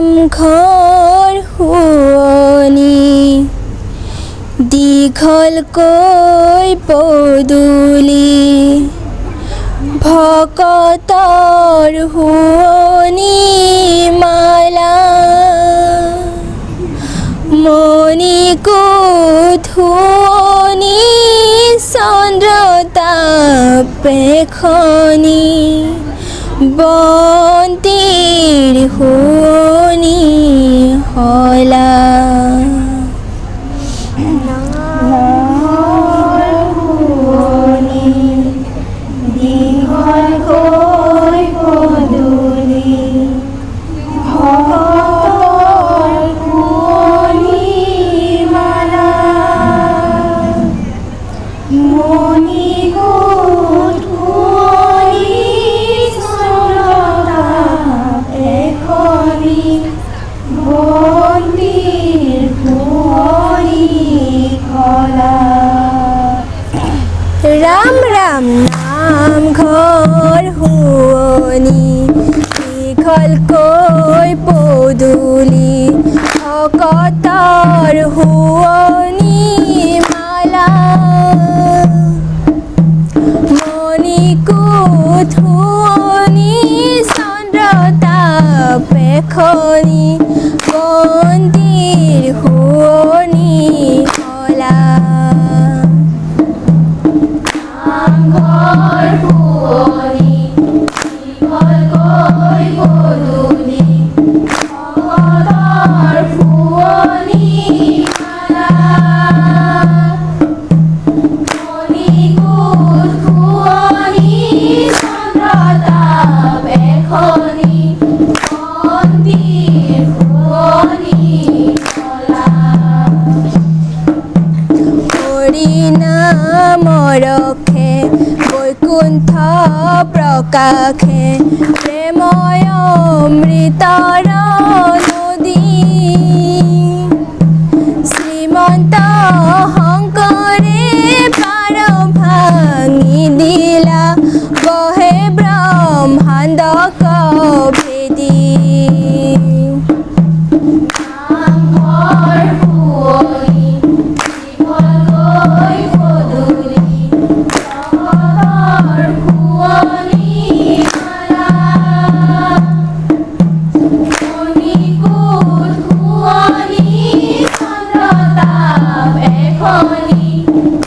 নামঘৰ শুৱনি দীঘলকৈ পদূলি ভকতৰ শুৱনি মালা মণিকোট শুৱনি চন্দ্ৰতাপে খনি বন্তিৰ শুৱনি হলা ৰাম ৰাম নামঘৰ শুৱনি দীঘলকৈ পদূলি ভকতৰ শুৱনি মালা মণিকোট শুৱনি চন্দ্ৰতাপে খনি বন্তিৰ শুৱনি হলা নামঘৰ শুৱনি দীঘলকৈ পদূলি ভকতৰ শুৱনি মালা মণিকোট শুৱনি চন্দ্ৰতাপে খনি বন্তিৰ শুৱনি হলা হৰি নামৰ বৈকুণ্ঠ প্ৰকাশে প্ৰেময় অমৃতৰ নদী শ্ৰীমন্ত শংকৰে পাৰ ভাঙি দিলা বহে ব্ৰহ্মাণ্ড ভেদী নামঘৰ শুৱনি দীঘলকৈ পদূলি ভকতৰ শুৱনি মালা মণিকোট শুৱনি চন্দ্ৰতাপে খনি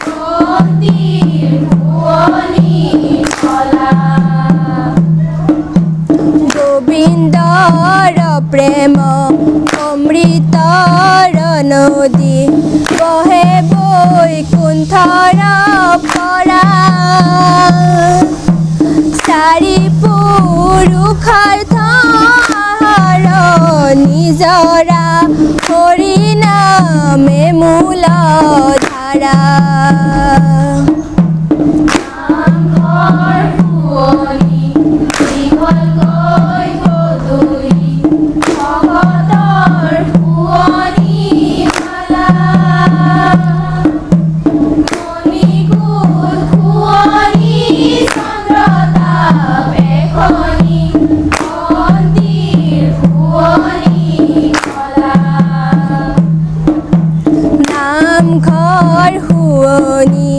বন্তিৰ শুৱনি হলা গোবিন্দৰ প্ৰেম অমৃতৰ নদী বহে বৈকুণ্ঠৰ পৰা চাৰি পুৰুষৰ নিজৰা হৰি নামে মূল ধাৰা নামঘৰ শুৱনি দীঘলকৈ পদূলি ভকতৰ শুৱনি মালা মণিকোট শুৱনি চন্দ্ৰতাপে খনি বন্তিৰ শুৱনি হলা নামঘৰ শুৱনি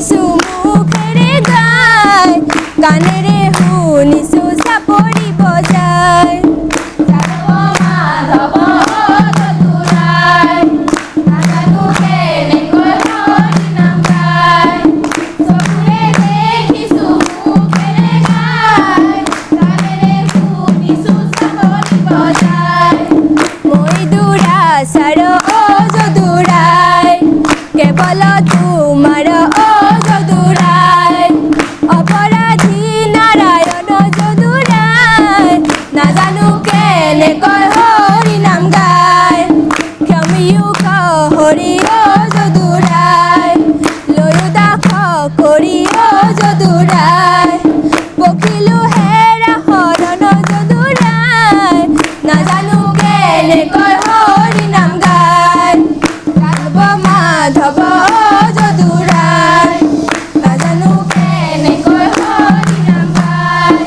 দেখিছো মুখেৰে গাই কাণেৰে শুনিছো চাপৰি বজাই যাদৱ মাধৱ যদুৰায় নাজানো কেনেকৈ হৰি নাম গায় চকুৰে দেখিছো মুখেৰে গায় কাণেৰে শুনিছো চাপৰি বজায় মই দুৰাচাৰ যদুৰায় কেৱল তোমাৰ যদুৰায় অপৰাধী নাৰায়ণ যদুৰায় নাজানো কেনেকৈ হৰি নাম গায় ক্ষমিয়োগ হৰি যদুৰায় লৈও দাস কৰি যদুৰায় পখিলো হেৰা শৰণ যদুৰায় নাজানো কেনেকৈ হৰি নাম গায় যাদৱ মাধৱ যদুৰায় নাজানো কেনেকৈ হৰি নাম গায়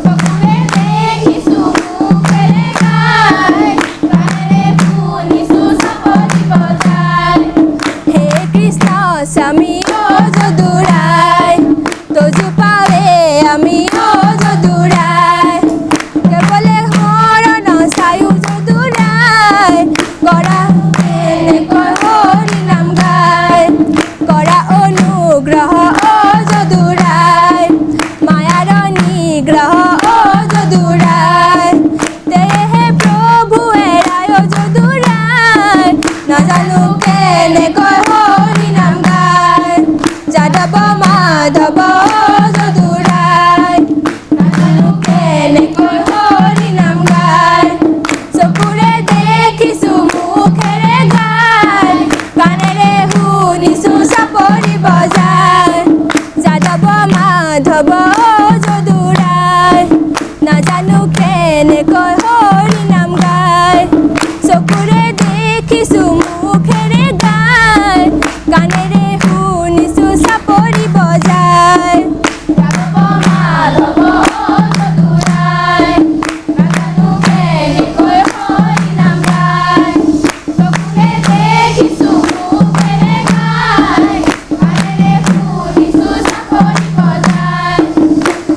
চকুৰে দেখিছো মুখেৰে গায় কাণেৰে শুনিছো চাপৰি বজায় হে কৃষ্ণ স্বামী যদুৰায় তজু পাৱে আমি যদুৰায় কেৱলে শৰণ চায়ো যদুৰায় কৰা কেনেকৈ হৰি নাম গায় কৰা অনুগ্ৰহ যদুৰায় মায়াৰ নিগ্ৰহ যদুৰায় তেহে প্ৰভু এৰায় যদুৰায় নাজানো কেনেকৈ হৰি নাম গায় যাদৱ মাধৱ যদুৰায় নাজানো কেনেকৈ হৰি নাম গায় চকুৰে দেখিছো মুখেৰে গায় কাণেৰে শুনিছো চাপৰি বজায় যাদৱ মাধৱ যদুৰায় নাজানো কেনেকৈ হৰি নাম গায় চকুৰে দেখিছো মুখেৰে গায় কাণেৰে শুনিছো চাপৰি বজায় যাদৱ মাধৱ যদুৰায় নাজানো কেনেকৈ হৰি নাম গায় চকুৰে দেখিছো মুখেৰে গায় কাণেৰে শুনিছো চাপৰি বজায়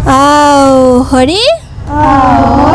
আও হৰি আও